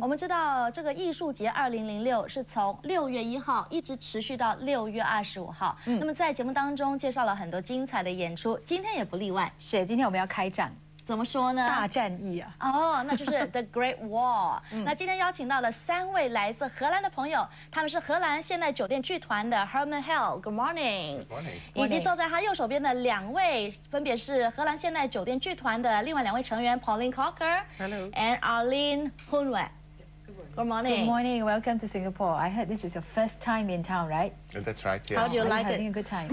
我们知道这个艺术节2006是从6月1号一直持续到6月25号。那么在节目当中介绍了很多精彩的演出，今天也不例外。是，今天我们要开战。 怎么说呢？大战役啊！哦，那就是 The Great Wall。那今天邀请到了3位来自荷兰的朋友，他们是荷兰现代酒店剧团的 Herman Helle，Good morning。Good morning。以及坐在他右手边的2位，分别是荷兰现代酒店剧团的另外2位成员 Pauline Kalker。Hello。And Arlene Hoornweg。Good morning. Good morning. Welcome to Singapore. I heard this is your first time in town, right? That's right. Yes. How do you like having it? A good time.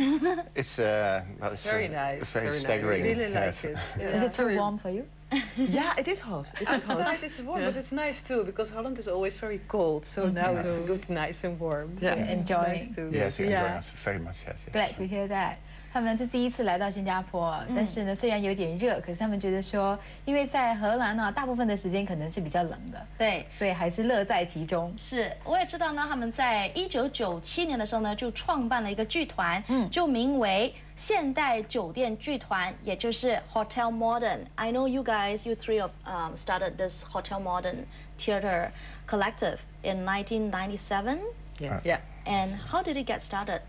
It's very nice. Very staggering. Nice. I really like it. Yeah. Is it too warm for you? Yeah, it is hot. It is hot. Outside it's warm, but it's nice too because Holland is always very cold. So now it's good, nice and warm. Yeah, enjoying. Nice too. Yes, we enjoy us very much. Yes. Glad to hear that. 他们是第一次来到新加坡，但是呢，虽然有点热，可是他们觉得说，因为在荷兰呢，大部分的时间可能是比较冷的，对，所以还是乐在其中。是，我也知道呢，他们在1997年的时候呢，就创办了一个剧团，就名为现代酒店剧团，也就是 Hotel Modern. I know you guys, you three of started this Hotel Modern Theatre Collective in 1997. Yes. Yeah. And how did it get started?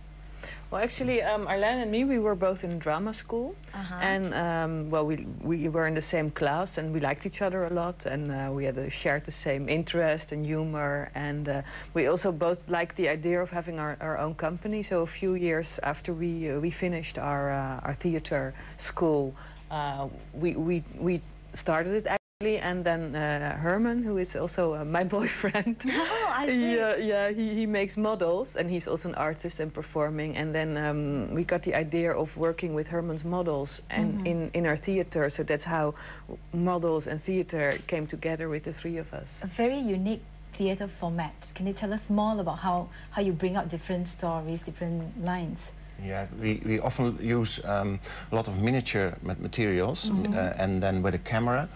Well, actually, Arlene and me, we were both in drama school, and well, we were in the same class, and we liked each other a lot, and we had shared the same interest and humor, and we also both liked the idea of having our own company. So a few years after we finished our theater school, we started it. And then Herman, who is also my boyfriend. Oh, I see. Yeah, he makes models, and he's also an artist and performing. And then we got the idea of working with Herman's models and in our theater. So that's how models and theater came together with the three of us. A very unique theater format. Can you tell us more about how you bring out different stories, different lines? Yeah, we often use a lot of miniature materials, and then with a camera.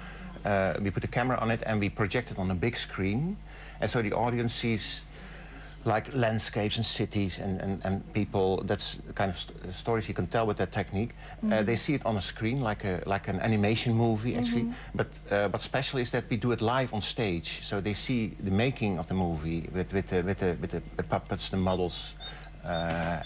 We put a camera on it and we project it on a big screen, and so the audience sees like landscapes and cities and people. That's the kind of stories you can tell with that technique. They see it on a screen like an animation movie actually. But what's special is that we do it live on stage, so they see the making of the movie with the puppets, the models.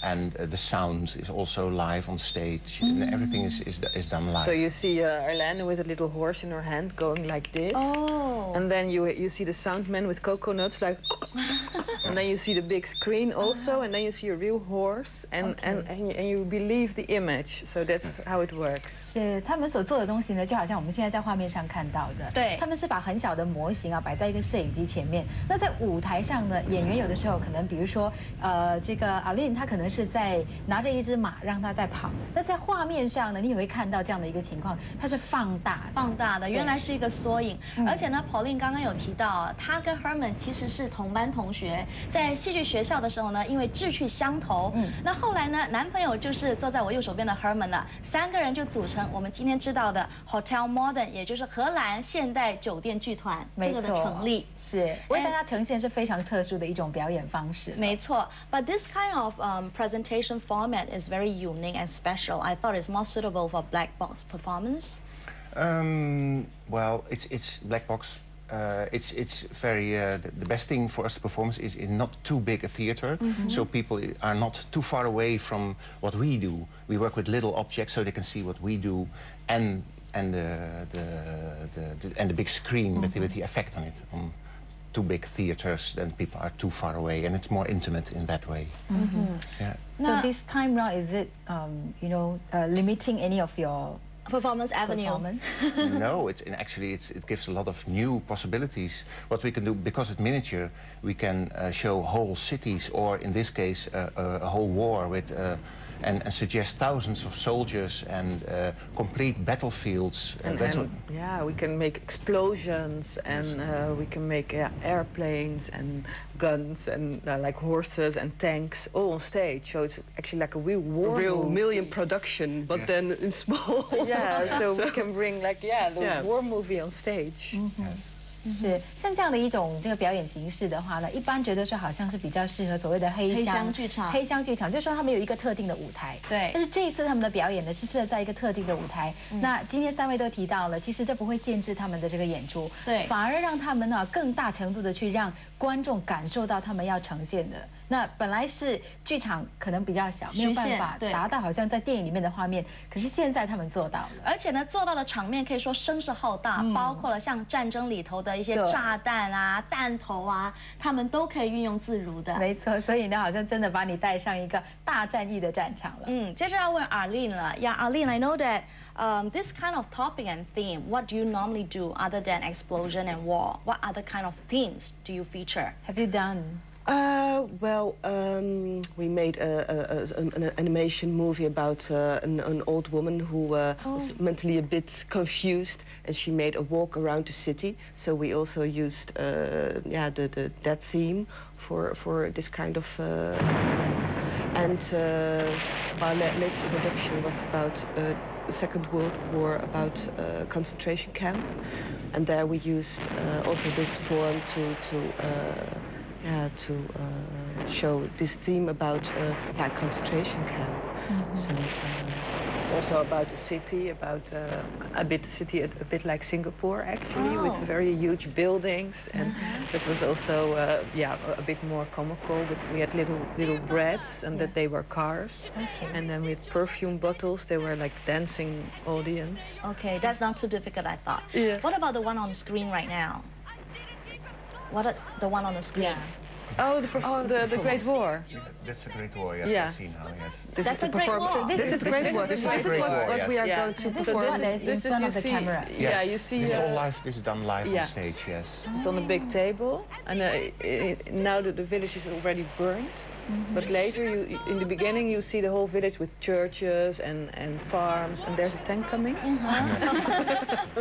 And the sound is also live on stage, and everything is done live. So you see Arlene with a little horse in her hand going like this, and then you see the soundman with coconuts like, and then you see the big screen also, and then you see a real horse, and you believe the image. So that's how it works. 是他们所做的东西呢，就好像我们现在在画面上看到的。对，他们是把很小的模型啊摆在一个摄影机前面。那在舞台上呢，演员有的时候可能，比如说这个。Arlene 他可能是在拿着一只马让他在跑，那在画面上呢，你也会看到这样的一个情况，它是放大的，原来是一个缩影。而且呢 ，Pauline 刚刚有提到，他跟 Herman 其实是同班同学，在戏剧学校的时候呢，因为志趣相投，那后来呢，男朋友就是坐在我右手边的 Herman 了，3个人就组成我们今天知道的 Hotel Modern， 也就是荷兰现代酒店剧团这个的成立，是为大家呈现是非常特殊的一种表演方式。没错 ，But this kind of presentation format is very unique and special. I thought it's more suitable for black box performance. Well, it's black box. It's very the best thing for us to perform is in not too big a theater, so people are not too far away from what we do. We work with little objects so they can see what we do, and the big screen with the effect on it. Too big theaters, then people are too far away, and it's more intimate in that way. Yeah. So this time round, is it limiting any of your performance avenue? No, it gives a lot of new possibilities. What we can do, because it's miniature, we can show whole cities, or in this case, a whole war with. And suggest thousands of soldiers and complete battlefields. Yeah, we can make explosions, and we can make airplanes and guns and like horses and tanks all on stage. So it's actually like a real war movie. Million production, but then in small. Yeah, so we can bring like the war movie on stage. Yes. 是像这样的一种这个表演形式的话呢，一般觉得说好像是比较适合所谓的黑箱剧场。黑箱剧场就是说他们有一个特定的舞台，对。但是这一次他们的表演呢是设在一个特定的舞台。那今天3位都提到了，其实这不会限制他们的这个演出，对，反而让他们呢更大程度的去让观众感受到他们要呈现的。那本来是剧场可能比较小，没有办法达到好像在电影里面的画面，可是现在他们做到了，而且呢，做到的场面可以说声势浩大，包括了像战争里头的一些炸弹啊、弹头啊，他们都可以运用自如的。没错，所以呢，好像真的把你带上一个大战役的战场了。接着要问 Arlene 了。Yeah, Arlene, I know that this kind of topic and theme, what do you normally do other than explosion and war? What other kind of themes do you feature? Have you done? We made an animation movie about an old woman who was mentally a bit confused, and she made a walk around the city. So we also used that theme for this kind of. And our latest production was about the Second World War, about a concentration camp, and there we used also this form to show this theme about concentration camp. So also about the city, about a bit like Singapore actually, with very huge buildings, and it was also a bit more comical. We had little breads, and that they were cars, and then with perfume bottles, they were like dancing audience. Okay, that's not too difficult, I thought. Yeah. What about the one on the screen right now? The one on the screen? Yeah. The Great War. That's the Great War, yes. Yeah. I've seen now, yes. That's the Great War. This is the Great War. This is the Great War, what we are yes. going to perform. This is in front of the camera. Yeah, you see. This is all live. This is done live on stage, yes. It's on a big table, and now that the village is already burned. But later, in the beginning, you see the whole village with churches and farms, and there's a tank coming.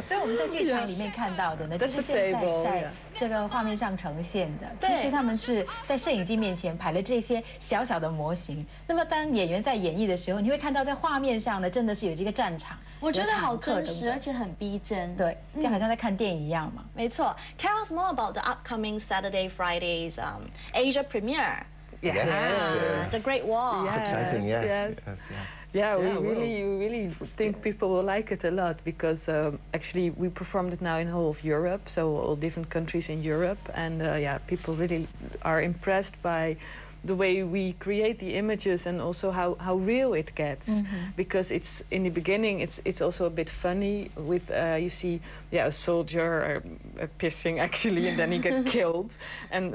所以我们在剧场里面看到的呢，就是现在在这个画面上呈现的。其实他们是在摄影机面前排了这些小小的模型。那么当演员在演绎的时候，你会看到在画面上呢，真的是有这个战场。我觉得好真实，而且很逼真。对，就好像在看电影一样嘛。没错。Tell us more about the upcoming Saturday, Fridays Asia premiere. Yes. The Great War. It's exciting, yes. Yeah, we really think people will like it a lot, because actually we performed it now in the whole of Europe, so all different countries in Europe, and people really are impressed by the way we create the images, and also how real it gets, because it's in the beginning it's also a bit funny with you see a soldier pissing actually, and then he gets killed,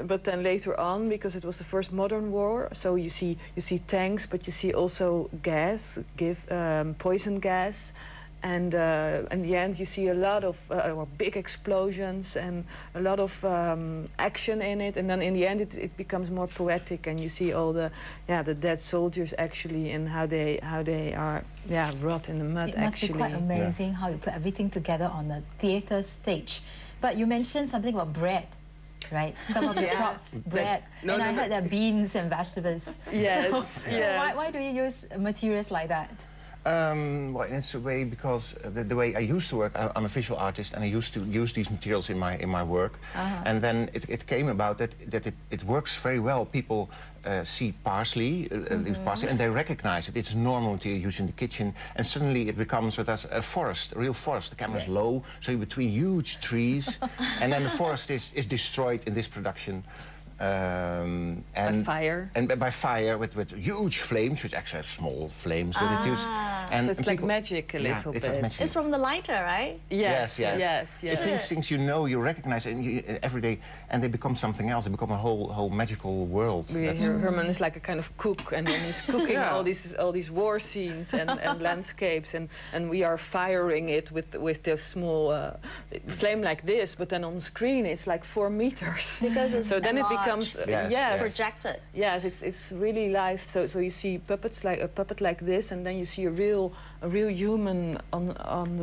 but then later on, because it was the first modern war, so you see tanks, but you see also gas, poison gas. And in the end, you see a lot of big explosions and a lot of action in it. And then in the end, it becomes more poetic, and you see all the dead soldiers actually, and how they are rot in the mud. It must be quite amazing how you put everything together on the theater stage. But you mentioned something about bread. Right, some of the props, bread, and I heard that beans and vegetables. Yes. So why do you use materials like that? Well, it's a way because the way I used to work, I'm a visual artist, and I used to use these materials in my work. And then it came about that it works very well. People see parsley, and they recognize it. It's normal material used in the kitchen, and suddenly it becomes with us a forest, a real forest. The camera is low, so you're between huge trees, and then the forest is destroyed in this production. By fire. And by fire with huge flames, which actually are small flames. And so it's like magic a little bit. It's from the lighter, right? Yes. Things you recognize every day, and they become something else. They become a whole magical world. Herman is like a kind of cook, and then he's cooking all these war scenes and landscapes, and we are firing it with this small flame like this, but then on screen it's like 4 meters. Because it's so then it becomes projected. Yes, it's really live. So you see puppets like a puppet like this, and then you see a real human on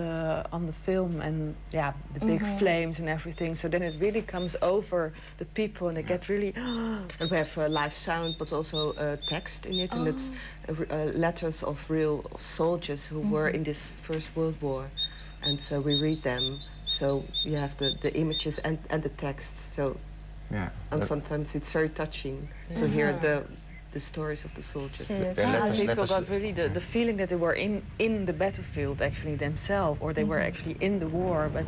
the film, and the big flames and everything. So then it really comes over the people, and they get really. And we have live sound, but also text in it, and it's letters of real soldiers who were in this First World War, and so we read them. so you have the images and the text. So, yeah. And sometimes it's very touching to hear the stories of the soldiers. People got really the feeling that they were in the battlefield actually themselves, or they were actually in the war. But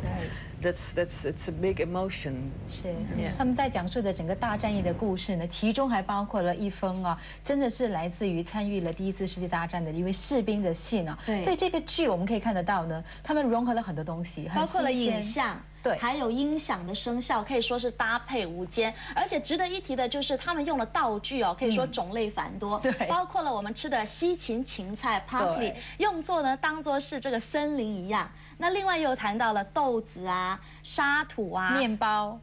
it's a big emotion. 是，他们在讲述的整个大战役的故事呢，其中还包括了一封啊，真的是来自于参与了第一次世界大战的一位士兵的信啊。对，所以这个剧我们可以看得到呢，他们融合了很多东西，包括了影像。 对，还有音响的声效，可以说是搭配无间。而且值得一提的就是，他们用的道具哦，可以说种类繁多。对，包括了我们吃的西芹芹菜 parsley， 用作呢当做是这个森林一样。那另外又谈到了豆子啊、沙土啊、面包，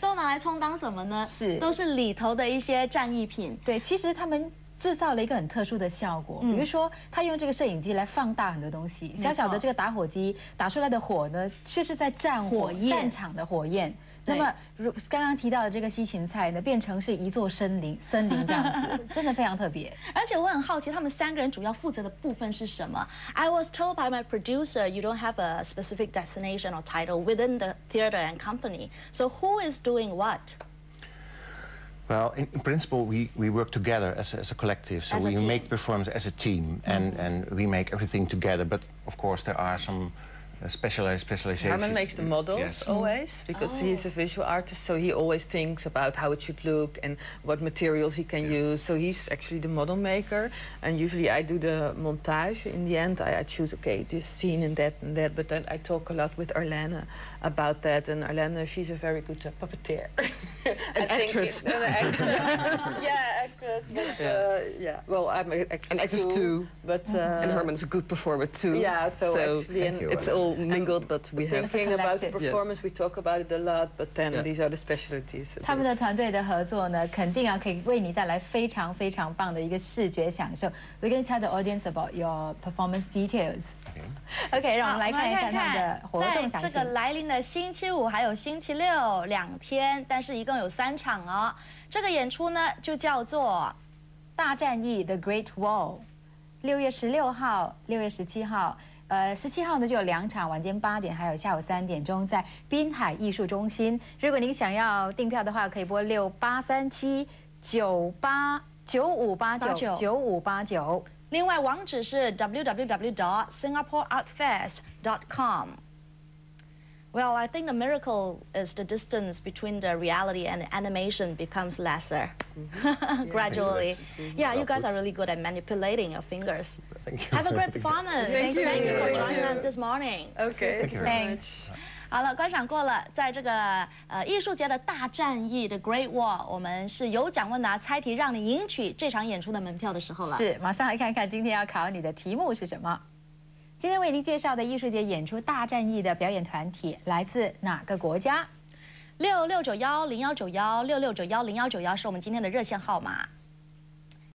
都拿来充当什么呢？是，都是里头的一些战利品。对，其实他们 制造了一个很特殊的效果，比如说，他用这个摄影机来放大很多东西。小小的这个打火机打出来的火呢，却是在战场的火焰。那么，刚刚提到的这个西芹菜呢，变成是一座森林这样子，真的非常特别。而且我很好奇，他们3个人主要负责的部分是什么 ？I was told by my producer, you don't have a specific destination or title within the theater and company. So who is doing what? Well, in principle, we work together as a collective, so we make performance as a team, and we make everything together. But of course, there are some specializations. Herman makes the models always, because he's a visual artist, so he always thinks about how it should look and what materials he can use. So he's actually the model maker, and usually I do the montage. In the end, I choose, okay, this scene and that, but then I talk a lot with Arlene about that, and Arlene, she's a very good puppeteer. An actress. Yeah, actress, but yeah. Well, I'm an actress too. But and Herman's a good performer too. Yeah, so actually, it's all mingled, but we have thinking about the performance. We talk about it a lot, but then these are the specialties. 他们的团队的合作呢，肯定啊可以为你带来非常棒的一个视觉享受。We're going to tell the audience about your performance details. OK， 让我们来看一看他们的活动详情。在这个来临的星期五还有星期六2天，但是一共有3场哦。这个演出呢就叫做《大战役 The Great Wall》，6月16号、6月17号。17号呢就有2场，晚间8点，还有下午3点钟，在滨海艺术中心。如果您想要订票的话，可以拨68379895899589。另外网址是 www.singaporeartfest.com。Well, I think the miracle is the distance between the reality and the animation becomes lesser gradually. Yeah, you guys are really good at manipulating your fingers. Thank you. Have a great performance. Thank you for joining us this morning. Okay. Thank you very much. 好了，观赏过了，在这个艺术节的大战役的 Great Wall， 我们是有奖问答猜题，让你赢取这场演出的门票的时候了。是，马上来看看今天要考你的题目是什么。今天为您介绍的艺术节演出大战役的表演团体来自哪个国家？6691019166910191是我们今天的热线号码。